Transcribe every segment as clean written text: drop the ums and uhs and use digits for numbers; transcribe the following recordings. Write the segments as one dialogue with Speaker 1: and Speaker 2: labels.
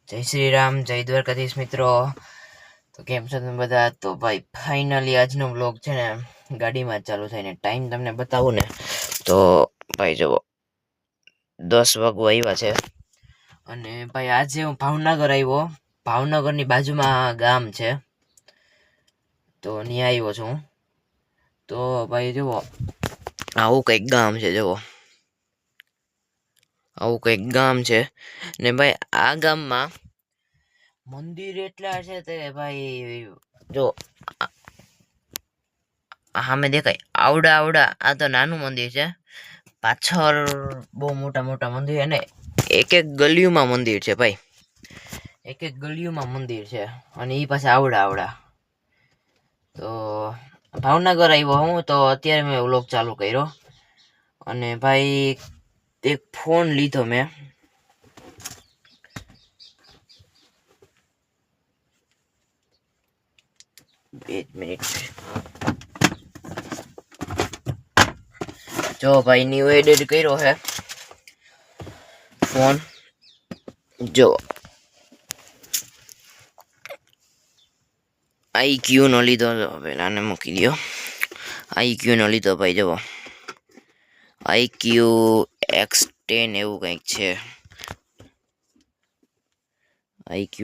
Speaker 1: જય શ્રી રામ, જય દ્વારકાધીશ મિત્રો. તો કેમ છો તમે બધા? તો ભાઈ ફાઇનલી આજનો વ્લોગ છે ને ગાડીમાં જ ચાલુ થાય ને ટાઈમ તમને બતાવું ને તો ભાઈ જુઓ 10 વાગવા આવ્યા છે. અને ભાઈ આજે હું ભાવનગર આવ્યો. ભાવનગરની બાજુમાં ગામ છે તો ત્યાં આવ્યો છું. તો ભાઈ જુઓ આવું કંઈક ગામ છે. જુઓ આવું કંઈક ગામ છે ને ભાઈ આ ગામમાં મંદિર એટલા છે તે ભાઈ જો સામે દેખાય આવડા આવડા. આ તો નાનું મંદિર છે, પાછળ બહુ મોટા મોટા મંદિર અને એક એક ગલીઓમાં મંદિર છે ભાઈ. એક એક ગલીઓમાં મંદિર છે અને એ પાસે આવડા આવડા. તો ભાવનગર આવ્યો હું તો અત્યારે મેં વ્લોગ ચાલુ કર્યો. અને ભાઈ એક ફોન લીધો મેં. એક મિનિટ. જો ભાઈ ન્યુ એડિટ કર્યો છે ફોન. જો IQ નો લીધો. પેલા ને મૂકી દો. IQ નો લીધો ભાઈ. જુઓ IQ X10 એવું કંઈક છે. IQ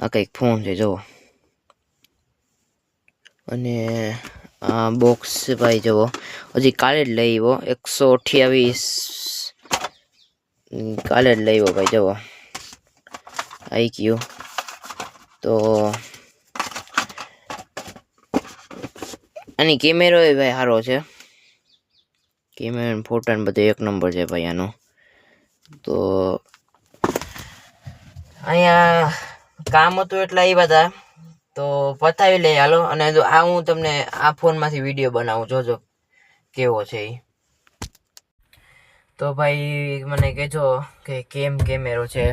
Speaker 1: આ કંઈક ફોન છે જુઓ. અને આ બોક્સ ભાઈ જુઓ હજી કાલે જ લઈ આવ્યો. 128 કાલે જ લઈ આવ્યો ભાઈ. જુઓ IQ તો આની કેમેરો એ ભાઈ સારો છે. કેમેરા ફોટા બધું એક નંબર છે ભાઈ આનો. તો અહીંયા કામ હતું એટલે આવ્યા હતા તો પતાવી લઈ હાલો. અને જો આ હું તમને આ ફોનમાંથી વિડીયો બનાવું, જોજો કેવો છે એ. તો ભાઈ મને કહેજો કે કેમ કેમેરો છે.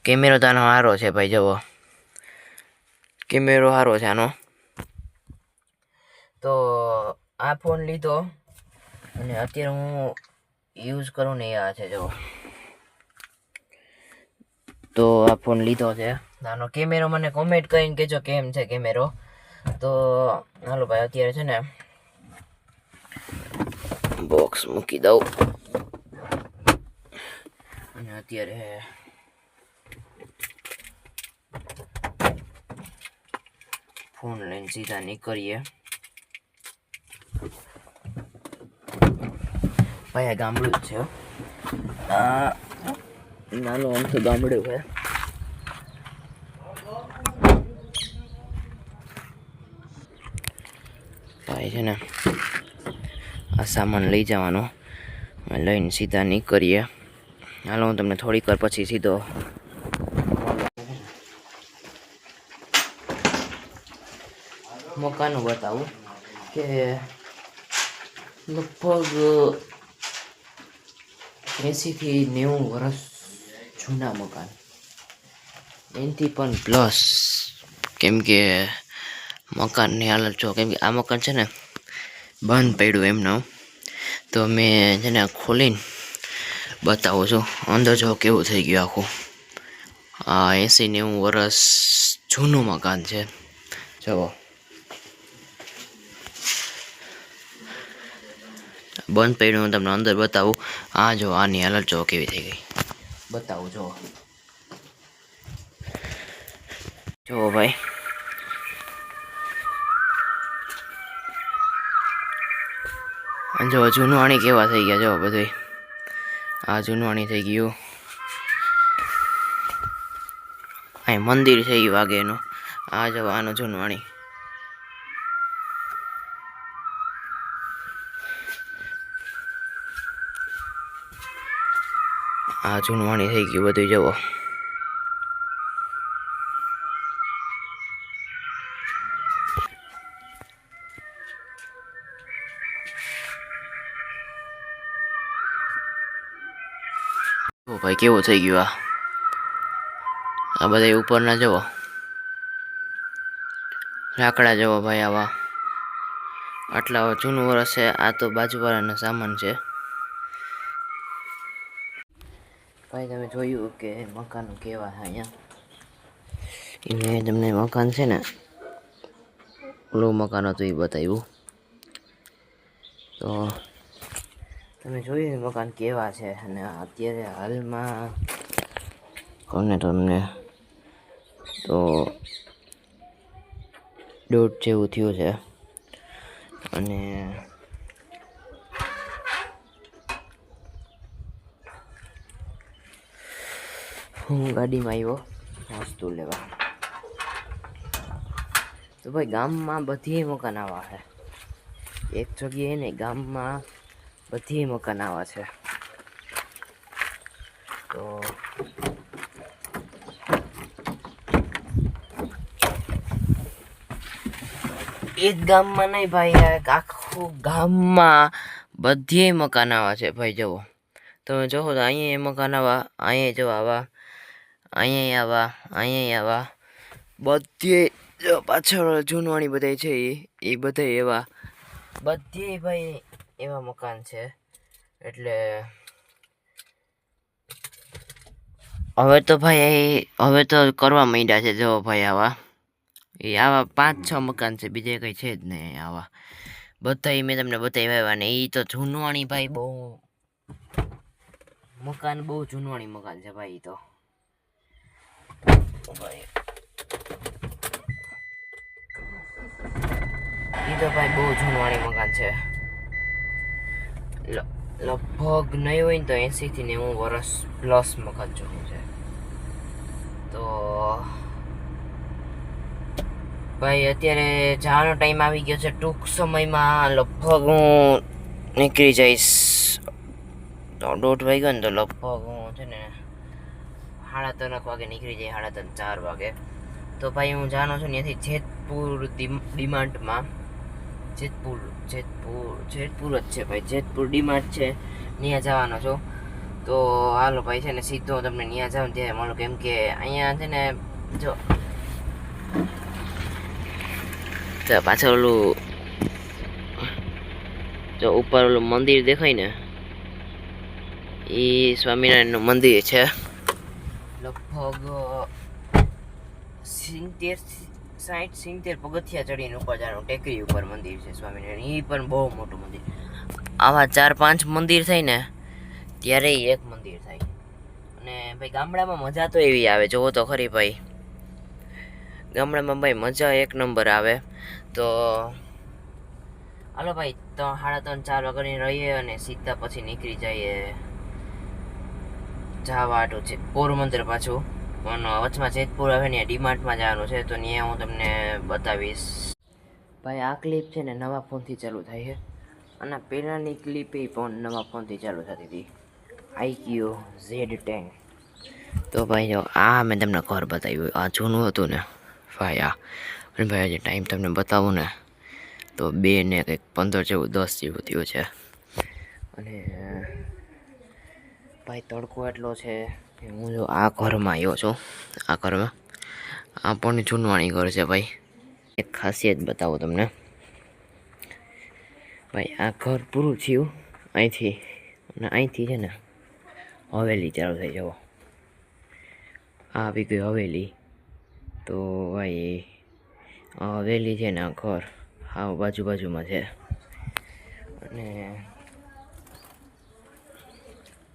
Speaker 1: કેમેરો તો આનો સારો છે ભાઈ. જુઓ કેમેરો સારો છે આનો. તો આ ફોન લીધો અને અત્યારે હું યુઝ કરું ને આ છે. જુઓ તો આ ફોન લીધો છે. આનો કેમેરો મને કોમેન્ટ કરીને કહેજો કેમ છે કેમેરો. તો હાલો ભાઈ અત્યારે છે ને બોક્સ મૂકી દઉં અને અત્યારે ફોન લઈને સીધા નીકળીએ. ભાઈ આ ગામડું જ છે. આ નાનું અમથું ગામડું છે. ભાઈ છે ને આ સામાન લઈ જવાનો, લઈને સીધા નીકળીએ. હાલો હું તમને થોડીક વાર પછી સીધો મકાનું બતાવું કે લગભગ 80 થી 90 વર્ષ જૂના મકાન, એનાથી પણ પ્લસ. કેમ કે મકાનની હાલત જો, કેમ કે આ મકાન છે ને બંધ પડ્યું એમનું. તો મેં છે ને ખોલીને બતાવું છું અંદર જો કેવું થઈ ગયું આખું. આ 80-90 વર્ષ જૂનું મકાન છે. જુઓ બંધ પડ્યું. હું તમને અંદર બતાવું. આ જો આની હાલત જો કેવી થઈ ગઈ બતાવું. જુઓ ભાઈ જો જૂનવાણી કેવા થઈ ગયા. જો બધું આ જૂનવાણી થઈ ગયું. અહીં મંદિર છે એ વાગેનું. આ જો આનો જૂનવાણી. આ જૂનવાણી થઈ ગયું બધું. જુઓ ભાઈ કેવું થઈ ગયું. આ બધા ઉપરના જુઓ લાકડા. જુઓ ભાઈ આવા આટલા જૂનું વર્ષ છે. આ તો બાજુવાળાનો સામાન છે. ભાઈ તમે જોયું કે મકાનો કેવા છે અહીંયા. મેં તમને મકાન છે ને ઓલું મકાન હતું એ બતાવ્યું. તો તમે જોયું મકાન કેવા છે અને અત્યારે હાલમાં કોને તમને તો 1.5 જેવું થયું છે. અને હું ગાડીમાં આવ્યો વસ્તુ લેવા. તો ભાઈ ગામમાં બધી મકાન આવા છે, એક જગ્યાએ નહીં, ગામમાં બધી મકાન આવા છે. તો એક ગામમાં નહીં ભાઈ, આખું ગામમાં બધી મકાન આવા છે ભાઈ. જુઓ તમે જોવો તો અહીંયા મકાન આવા, અહીંયા જો આવા, અહીંયા આવા, અહીંયા આવા, બધી પાછળ જૂનવાણી બધા છે એ બધા એવા, બધી ભાઈ એવા મકાન છે. એટલે હવે તો ભાઈ હવે તો કરવા માંડ્યા છે. જો ભાઈ આવા 5-6 મકાન છે, બીજે કંઈ છે જ નહીં. આવા બધા મેં તમને બતાવ્યા ને એ તો જૂનવાણી ભાઈ, બહુ મકાન, બહુ જૂનવાણી મકાન છે ભાઈ. તો ભાઈ બહુ જૂનવાણી મકાન છે. લગભગ નહીં હોય ને તો 80 થી 90 વર્ષ પ્લસ મકાન જૂનું છે. તો ભાઈ અત્યારે જવાનો ટાઈમ આવી ગયો છે. ટૂંક સમયમાં લગભગ હું નીકળી જઈશ. તો 1:30 વાગ્યો ને તો લગભગ હું છે ને 3:30 વાગે નીકળી જાય, 3:30-4 વાગે. તો ભાઈ હું જાણો છું ત્યાંથી જેતપુર ડીમાર્ટમાં, જેતપુર જ છે ભાઈ, જેતપુર ડીમાર્ટ છે, ત્યાં જવાનો છું. તો હાલો ભાઈ છે ને સીધો હું તમને ત્યાં જાઉં ત્યારે મળું, કેમ કે અહીંયા છે ને જો પાછળ ઓલું જો ઉપર ઓલું મંદિર દેખાય ને, એ સ્વામિનારાયણનું મંદિર છે. લગભગ 60-70 પગથિયા ચડીને ઉપર જવાનું, ટેકરી ઉપર મંદિર છે સ્વામિનારાયણ. એ પણ બહુ મોટું મંદિર. આવા 4-5 મંદિર થાય ને ત્યારે એક મંદિર થાય. અને ભાઈ ગામડામાં મજા તો એવી આવે, જોવો તો ખરી ભાઈ, ગામડામાં ભાઈ મજા એક નંબર આવે. તો હાલો ભાઈ 3:30-4 વાગ્યાની રહીએ અને સીધા પછી નીકળી જઈએ જવાટું છે પોરબંદર પાછું. પણ વચમાં જેતપુર આવે ને ડીમાર્ટમાં જવાનું છે, તો ત્યાં હું તમને બતાવીશ. ભાઈ આ ક્લિપ છે ને નવા ફોનથી ચાલુ થાય છે, અને પહેલાંની ક્લિપ એ પણ નવા ફોનથી ચાલુ થતી હતી, IQ Z10. તો ભાઈ જો આ મેં તમને ઘર બતાવ્યું, આ જૂનું હતું ને ભાઈ. અને ભાઈ આજે ટાઈમ તમને બતાવું ને તો 2 ને કંઈક 15 જેવું 10 જેવું થયું છે. અને ભાઈ તડકો એટલો છે કે હું જો આ ઘરમાં આવ્યો છું. આ ઘરમાં આ પણ જૂનવાણી ઘર છે ભાઈ. એક ખાસિયત બતાવું તમને ભાઈ, આ ઘર પૂરું થયું અહીંથી, અને અહીંથી છે ને હવેલી ચાલુ થઈ. જવો આ આવી ગઈ હવેલી. તો ભાઈ આ હવેલી છે ને આ ઘર હા બાજુમાં છે. અને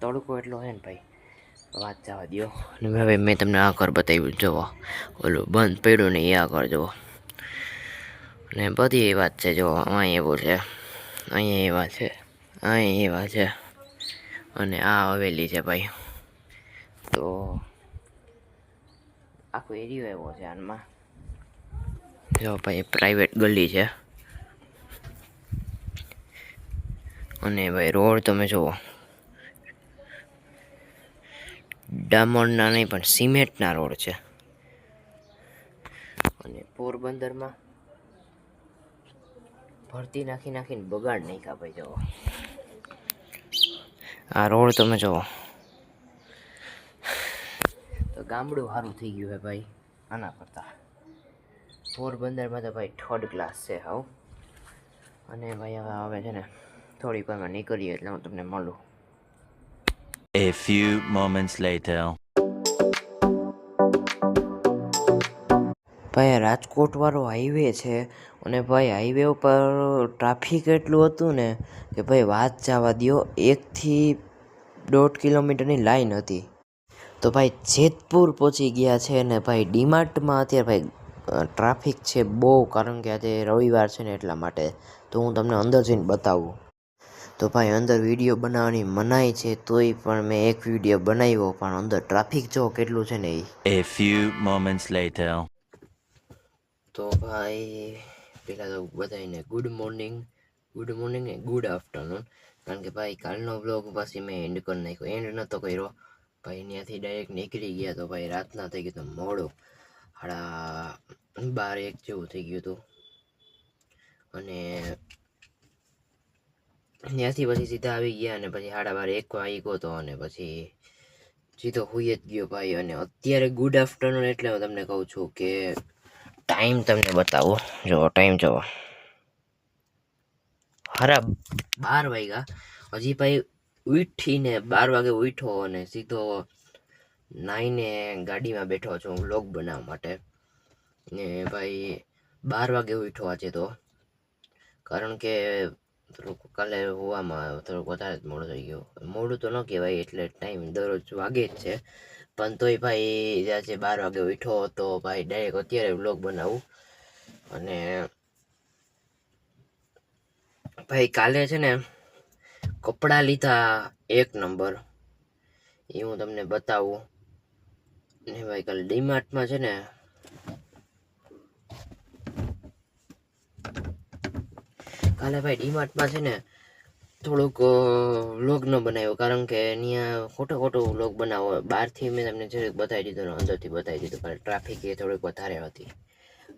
Speaker 1: તડકો એટલો છે ને ભાઈ, વાત જવા દો. અને હવે મેં તમને આ ઘર બતાવ્યું, જુઓ ઓલું બંધ પડ્યું ને એ આ ઘર જુઓ. અને બધી એ વાત છે, જો અહીં એવું છે, અહીંયા એવા છે, અહીં એવા છે, અને આ હવેલી છે ભાઈ. તો આખો એરિયો એવો છે આનમાં. જો ભાઈ પ્રાઇવેટ ગલી છે. અને ભાઈ રોડ તમે જુઓ, ડામરના નહીં પણ સિમેન્ટના રોડ છે. અને પોરબંદરમાં ભરતી નાખીને બગાડ નાખ્યા ભાઈ. જુઓ આ રોડ તમે જુઓ, તો ગામડું સારું થઈ ગયું છે ભાઈ આના કરતાં. પોરબંદરમાં તો ભાઈ 3rd ક્લાસ છે હાવ. અને ભાઈ હવે છે ને થોડીક વારમાં નીકળીએ એટલે હું તમને મળું.
Speaker 2: A few moments later.
Speaker 1: ભાઈ આ રાજકોટ વાળો હાઈવે છે અને ભાઈ હાઈવે ઉપર ટ્રાફિક એટલું હતું ને કે ભાઈ વાત જવા દ્યો, 1 થી 1.5 કિલોમીટરની લાઈન હતી. તો ભાઈ જેતપુર પહોંચી ગયા છે ને ભાઈ ડીમાર્ટમાં અત્યારે ભાઈ ટ્રાફિક છે બહુ, કારણ કે આજે રવિવાર છે ને એટલા માટે. તો હું તમને અંદર જઈને બતાવું. તો ભાઈ અંદર વિડીયો બનાવવાની મનાઈ છે, તોય પણ મેં એક વિડીયો બનાવ્યો, પણ અંદર ટ્રાફિક જો કેટલું છે ને એ.
Speaker 2: A few moments later.
Speaker 1: તો ભાઈ પહેલાં તો બધાને ગુડ મોર્નિંગ ને ગુડ આફ્ટરનૂન, કારણ કે ભાઈ કાલનો બ્લોગ પછી મેં એન્ડ કરી નાખ્યો, એન્ડ નહોતો કર્યો ભાઈ. ત્યાંથી ડાયરેક્ટ નીકળી ગયા તો ભાઈ રાતના થઈ ગયું હતું મોડું, 12-1 જેવું થઈ ગયું હતું. અને ત્યાંથી પછી સીધા આવી ગયા અને પછી 12:30-1 વાગ્યો હતો અને પછી સીધો હુઈ જ ગયો ભાઈ. અને અત્યારે ગુડ આફ્ટરનૂન એટલે હું તમને કહું છું કે ટાઈમ તમને બતાવો, જો ટાઈમ જોવો, 12 વાગ્યા. હજી ભાઈ ઉઠીને 12 વાગે ઉઠ્યો અને સીધો નાઈને ગાડીમાં બેઠો છું વ્લોગ બનાવવા માટે. ને ભાઈ 12 વાગે ઉઠ્યો આજે તો, કારણ કે થોડુંક કાલે હોવામાં થોડુંક વધારે જ મોડું થઈ ગયું. મોડું તો ન કહેવાય, એટલે ટાઈમ દરરોજ વાગે જ છે, પણ તોય ભાઈ આજે 12 વાગે ઉઠ્યો તો ભાઈ ડાયરેક્ટ અત્યારે વ્લોગ બનાવું. અને ભાઈ કાલે છે ને કપડાં લીધા 1 નંબર, એ હું તમને બતાવું. ને ભાઈ કાલે ડીમાર્ટમાં છે ને થોડુંક વ્લોગ ન બનાવ્યો, કારણ કે ત્યાં ખોટો વ્લોગ બનાવો. બહારથી મેં તમને જરાક બતાવી દીધું ને અંદરથી બતાવી દીધું, પણ ટ્રાફિક એ થોડીક વધારે હતી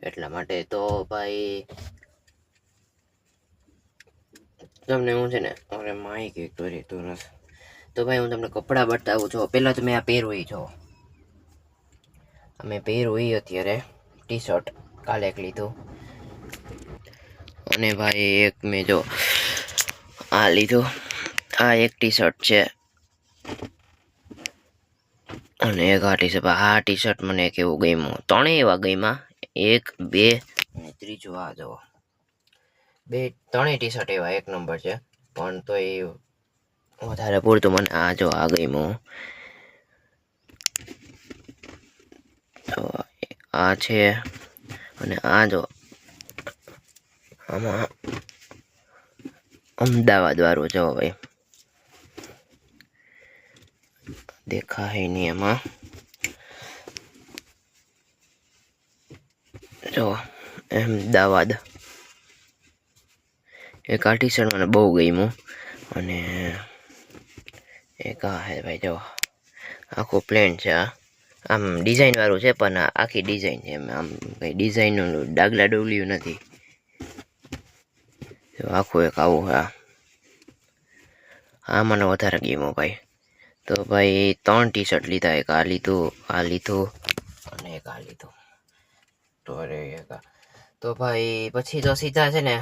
Speaker 1: એટલા માટે. તો ભાઈ તમને હું છે ને હવે માઇક એક તો રહેતું નથી, તો ભાઈ હું તમને કપડાં બતાવું છું. પહેલાં તો મેં આ પહેરવું જો, અમે પહેરવું અત્યારે ટી શર્ટ કાલે એક લીધું. અને ભાઈ એક મેં જો આ લીધું, આ એક ટી શર્ટ છે અને એક આ ટી શર્ટ. આ ટી શર્ટ મને કેવું ગમ્યું, ત્રણેય એવા ગમ્યા, 1, 2 અને ત્રીજું આ જો. ત્રણેય ટી શર્ટ એવા 1 નંબર છે, પણ તો એ વધારે પૂરતું મને આ જો આ ગમ્યું. તો આ છે અને આ જો આમાં અમદાવાદ વાળું જો ભાઈ દેખાય નહીં એમાં, જો અમદાવાદ. એક આ ટી શર્ટ મને બહુ ગમ્યું અને એક આ હે ભાઈ જો, આખું પ્લેન છે. આ આમ ડિઝાઇન વાળું છે, પણ આખી ડિઝાઇન છે, આમ કંઈ ડિઝાઇનનું ડાગલા ડોગલ્યું નથી. આખું એક આવું આ મને વધારે ગમ્યું ભાઈ. તો ભાઈ 3 ટી શર્ટ લીધા, એક આ લીધું અને એક આ લીધું. તો ભાઈ પછી તો સીધા છે ને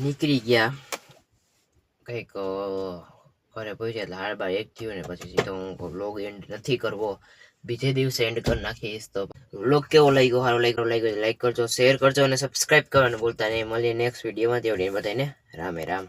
Speaker 1: નીકળી ગયા, કંઈક ઘરે પહોંચ્યા એટલે 12:30-1 થયું ને પછી સીધો હું વ્લોગ એન્ડ નથી કરવો, બીજે દિવસે એન્ડ કરી નાખીશ. તો વ્લોગ કેવો લાગ્યો, સારો લાગ્યો લાઈક કરજો, શેર કરજો અને સબસ્ક્રાઈબ કરવાનું ભૂલતા નહીં. મળીએ નેક્સ્ટ વિડીયોમાં. ત્યાં બધાને રામે રામ.